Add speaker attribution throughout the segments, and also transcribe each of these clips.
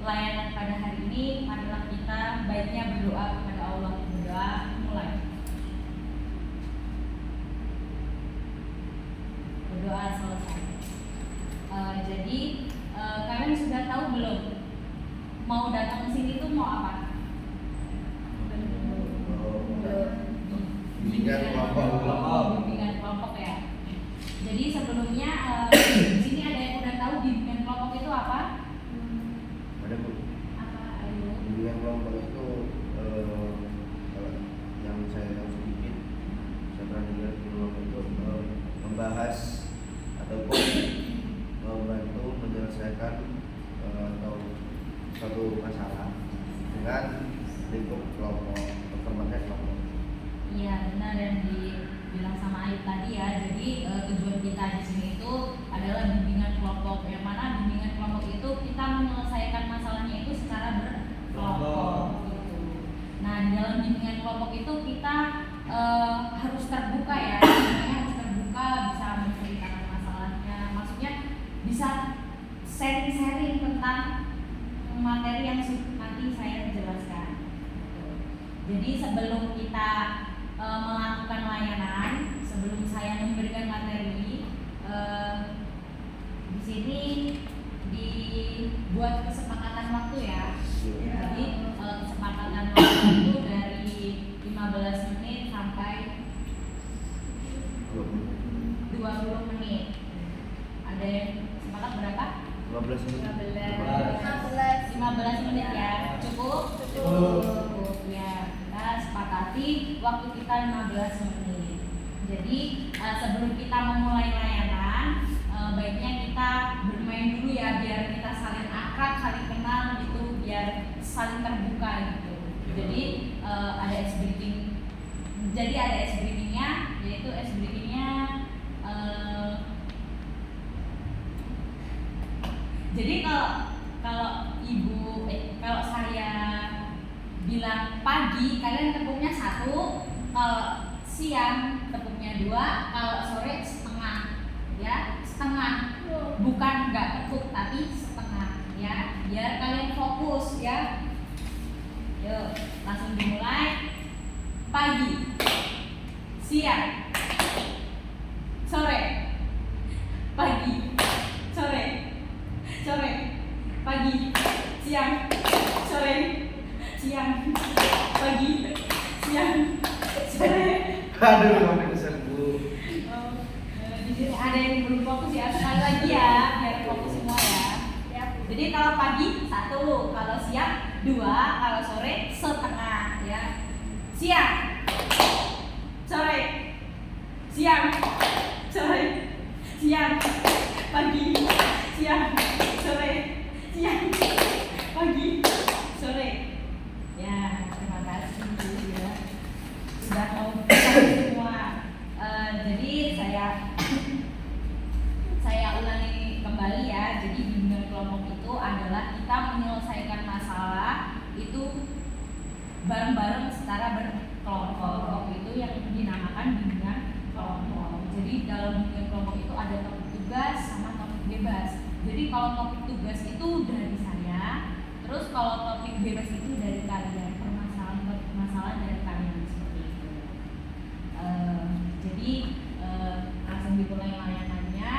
Speaker 1: pelayanan pada hari ini, marilah kita baiknya berdoa kepada Allah. Berdoa mulai. Berdoa selesai. Jadi kalian sudah tahu belum mau datang ke sini tuh mau apa? Bimbingan kelompok ya. Jadi sebelumnya di sini ada yang udah tahu bimbingan kelompok itu apa?
Speaker 2: Ada Bu.
Speaker 1: Apa? Ayo.
Speaker 2: Bimbingan kelompok itu yang saya tahu sedikit, saya pernah dengar di kelompok itu membahas ataupun membantu menyelesaikan atau suatu masalah dengan lingkup kelompok, pertemuan kelompok.
Speaker 1: Iya benar yang dibilang sama Ayub tadi ya. Jadi tujuan kita di sini itu adalah bimbingan kelompok. Yang mana bimbingan kelompok itu kita menyelesaikan masalahnya itu secara berkelompok. Gitu. Nah di dalam bimbingan kelompok itu kita harus terbuka ya. Sebenarnya harus terbuka, bisa menceritakan masalahnya. Maksudnya bisa sharing-sharing tentang materi yang nanti saya jelaskan. Jadi sebelum kita melakukan layanan, sebelum saya memberikan materi, di sini dibuat kesepakatan waktu ya. Jadi kesepakatan waktu itu dari 15 menit sampai 20 menit. Ada yang sepakat berapa?
Speaker 2: 15 menit.
Speaker 1: 15 menit ya. Cukup? Cukup ya. Kita sepakati waktu kita 15 menit. Jadi sebelum kita memulai layanan, baiknya kita bermain dulu ya, biar kita saling akrab, saling kenal gitu, biar saling terbuka gitu. Jadi ada ice breaking. Jadi ada ice breakingnya, yaitu ice breakingnya. Jadi kalau saya bilang pagi, kalian tepungnya 1, kalau siang tepungnya 2, kalau sore setengah, ya setengah, bukan nggak tepuk tapi setengah, ya biar kalian fokus ya. Yuk langsung dimulai. Pagi, siang, sore, pagi, sore, sore, pagi, siang, sore, siang, pagi, siang, sore.
Speaker 2: Aduh, sampai kesel Bu.
Speaker 1: Di sini ada yang belum fokus ya, sekali lagi ya, biar fokus semua ya. Jadi kalau pagi 1, kalau siang 2, kalau sore setengah ya. Siang, sore, siang, sore, siang, pagi, siang, sore, siang, pagi, sore. Ya, terima kasih ya. Sudah mau semua. Jadi saya ulangi kembali ya. Jadi bimbingan kelompok itu adalah kita menyelesaikan masalah itu bareng-bareng secara berkelompok. Itu yang dinamakan bimbingan kelompok. Jadi dalam bimbingan kelompok itu ada topik tugas sama topik bebas. Jadi kalau topik tugas itu dari saya, terus kalau topik bebas itu dari kalian, permasalahan dari kalian seperti itu. Jadi langsung dimulai layanannya.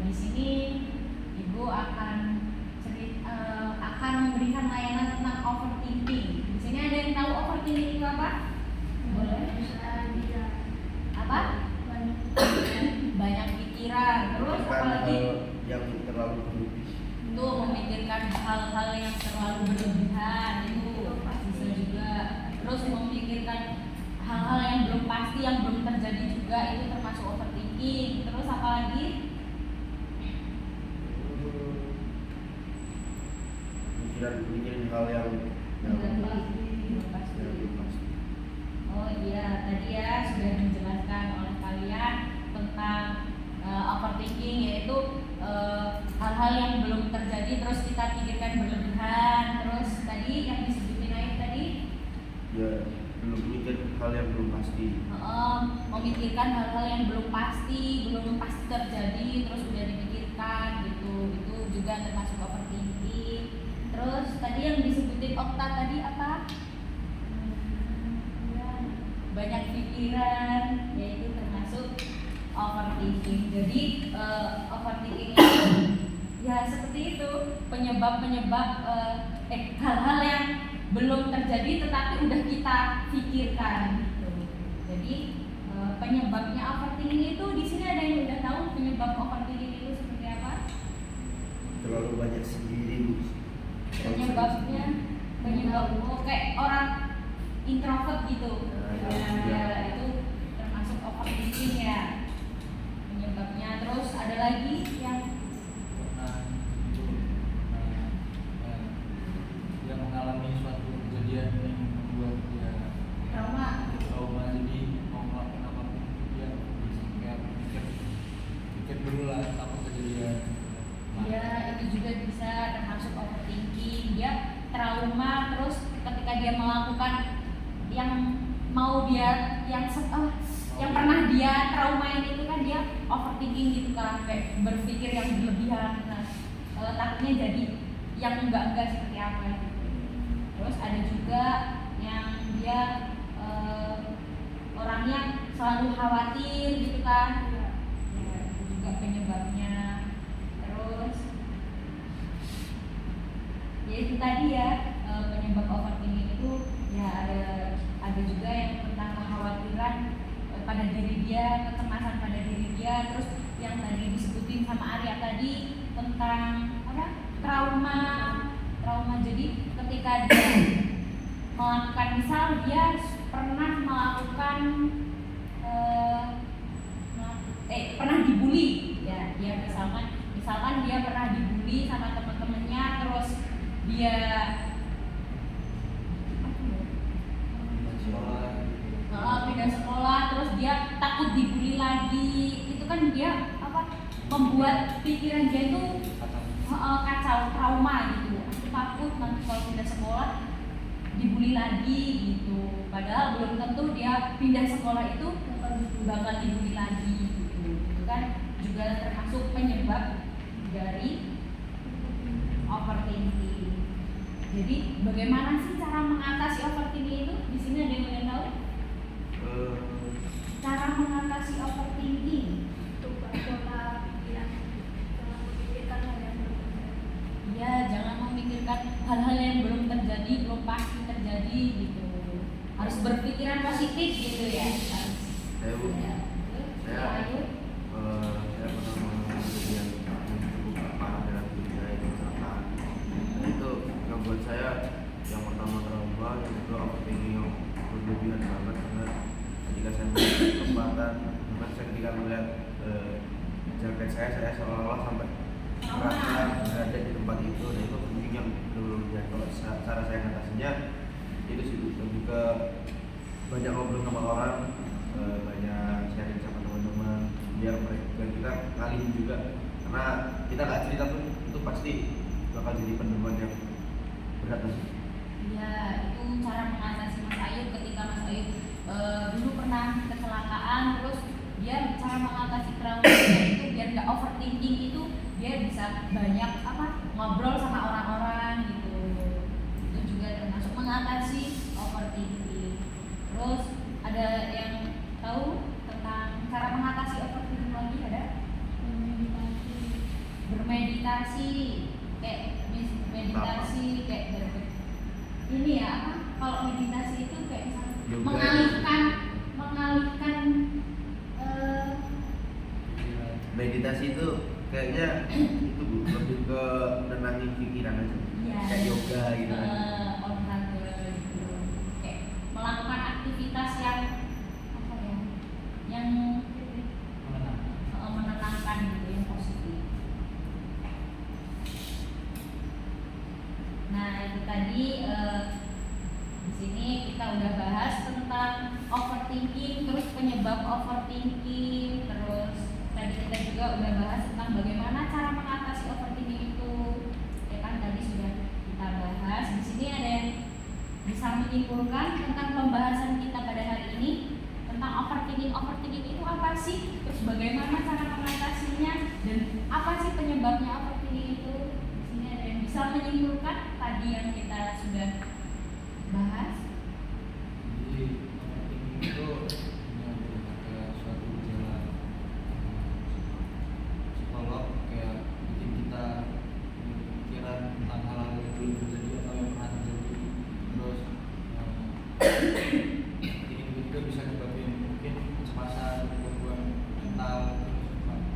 Speaker 1: Di sini Ibu akan memberikan layanan tentang overthinking. Di sini ada yang tahu overthinking itu apa? Boleh? Apa? Banyak pikiran. Terus apa lagi?
Speaker 2: Yang terlalu berlebih.
Speaker 1: Itu memikirkan hal-hal yang terlalu berlebihan, itu bisa juga. Terus memikirkan hal-hal yang belum pasti, yang belum terjadi juga, itu termasuk overthinking. Terus apa lagi?
Speaker 2: Mikirin hal yang
Speaker 1: belum pasti. Oh iya, tadi ya sudah dijelaskan oleh kalian tentang overthinking, yaitu hal-hal yang belum terjadi terus kita pikirkan berlebihan. Terus tadi yang disebutin Aib tadi
Speaker 2: ya, belum mikir hal yang belum pasti.
Speaker 1: Memikirkan hal-hal yang belum pasti terjadi terus udah dipikirkan gitu. Itu juga termasuk overthinking. tadi yang disebutin Okta tadi apa? Banyak pikiran, yaitu termasuk overthinking. Jadi overthinking itu ya seperti itu, penyebab-penyebab hal-hal yang belum terjadi tetapi udah kita pikirkan gitu. Jadi penyebabnya overthinking itu di sini ada yang udah tahu penyebab overthinking itu seperti apa?
Speaker 2: Terlalu banyak sendiri, Bu.
Speaker 1: Penyebabnya kayak orang introvert gitu. Ya, itu termasuk overthinking ya penyebabnya. Terus ada lagi yang
Speaker 3: dia mengalami suatu kejadian yang membuat dia
Speaker 1: trauma.
Speaker 3: Jadi mau melakukan apapun dia kayak pikir dulu lah apa kejadian.
Speaker 1: Ya, itu juga bisa termasuk overthinking. Dia trauma, terus ketika dia melakukan yang mau dia yang pernah dia traumain itu kan dia overthinking gitu kan, kayak berpikir yang berlebihan. Nah, takutnya jadi yang enggak seperti apa gitu. Terus ada juga yang dia orangnya selalu khawatir gitu kan, ya, itu juga penyebabnya. Terus ya itu tadi ya, penyebab overthinking itu ya ada juga yang tentang kekhawatiran pada diri dia, kecemasan pada diri dia. Terus yang tadi disebutin sama Arya tadi tentang apa, trauma. Jadi ketika dia melakukan, misal dia pernah melakukan pernah dibully ya, dia misalkan dia pernah dibully sama teman-temannya, terus dia pindah sekolah, terus dia takut dibully lagi. Itu kan dia membuat pikiran dia itu kacau, trauma gitu. Aku takut nanti kalau pindah sekolah dibully lagi gitu. Padahal belum tentu dia pindah sekolah itu bakal dibully lagi gitu. Itu kan juga termasuk penyebab dari overthinking. Jadi bagaimana sih cara mengatasi overthinking itu? Di sini ada yang mau tahu? Cara mengatasi overthinking. Ya, jangan memikirkan hal-hal yang belum terjadi, belum pasti terjadi gitu. Harus berpikiran positif gitu ya.
Speaker 2: Saya, Bu.
Speaker 1: Ya.
Speaker 2: Saya pernah mengalami kejadian yang cukup parah dalam hidup saya, kecelakaan. Dan itu membuat saya yang pertama trauma, yang kedua overthinking yang berlebihan banget, karena ketika saya melihat kesempatan, ketika melihat jaket saya seolah-olah sampai merasa berada di tempat itu, dan itu mungkin yang belum lihat. Kalau cara saya mengatasinya itu sih lebih ke banyak ngobrol sama orang, banyak sharing sama teman-teman, biar kita ngalihin juga, karena kita nggak cerita tuh itu pasti bakal jadi pendemam yang berat sih.
Speaker 1: Ya, itu cara mengatasi Mas Ayub ketika Mas Ayub dulu pernah kecelakaan. Terus dia cara mengatasi trauma itu biar nggak overthinking itu dia bisa banyak ngobrol sama orang-orang gitu. Itu juga termasuk mengatasi overthinking. Terus ada yang tahu tentang cara mengatasi overthinking lagi? Ada? Bermeditasi, kayak meditasi kayak ini ya, kalau meditasi itu kayak misalnya mengalihkan
Speaker 2: meditasi itu kayaknya itu, Bu, lebih ke nenangin pikiran aja,
Speaker 1: ya,
Speaker 2: kayak yoga gitu kan.
Speaker 1: olahraga gitu, kayak melakukan aktivitas yang yang menenangkan gitu, yang positif. Nah, itu tadi di sini kita udah bahas tentang overthinking, terus penyebab overthinking, terus tadi kita juga udah bahas tentang bagaimana cara mengatasi overthinking itu. Ya kan, tadi sudah kita bahas. Di sini ada yang bisa menyimpulkan tentang pembahasan kita pada hari ini tentang overthinking. Overthinking itu apa sih? Terus bagaimana cara mengatasinya? Dan apa sih penyebabnya overthinking itu? Di sini ada yang bisa bisa menyimpulkan tadi yang kita sudah bahas?
Speaker 3: Jadi overthinking itu ada suatu gejala psikolog kayak bikin kita pikiran tentang hal-hal yang belum terjadi atau yang pernah terjadi. Terus overthinking juga bisa menyebabkan mungkin kecemasan, gangguan mental,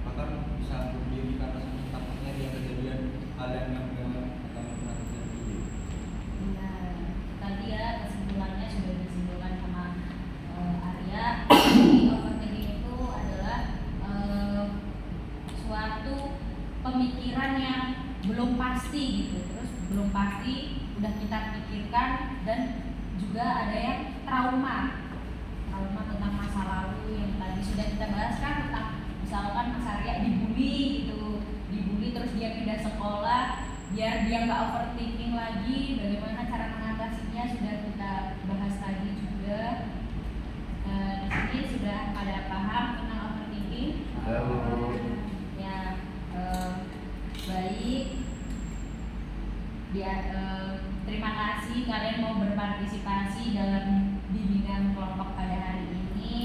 Speaker 3: bahkan bisa bunuh diri karena takutnya dia kejadian hal yang enggak atau yang pernah terjadi.
Speaker 1: Iya, tadi ya kesimpulannya sudah disimpulkan sama Arya. Jadi overthinking itu adalah suatu pemikiran yang belum pasti gitu, terus belum pasti udah kita pikirkan, dan juga ada yang trauma tentang masa lalu yang tadi sudah kita bahas kan, tentang misalkan Mas Arya dibully gitu, terus dia pindah sekolah biar dia nggak overthinking lagi, bagaimana cara mengatasinya sudah kita bahas tadi juga. Di sini sudah pada paham tentang overthinking? Ya, baik. Terima kasih kalian mau berpartisipasi dalam bimbingan kelompok pada hari ini.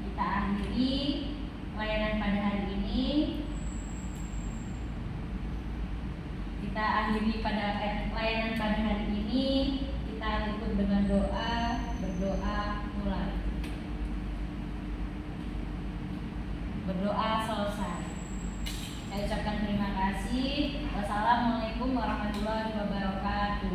Speaker 1: Kita akhiri layanan pada hari ini. Layanan pada hari ini kita tutup dengan berdoa mulai. Berdoa selesai. Saya ucapkan terima kasih. Wassalamualaikum warahmatullahi wabarakatuh.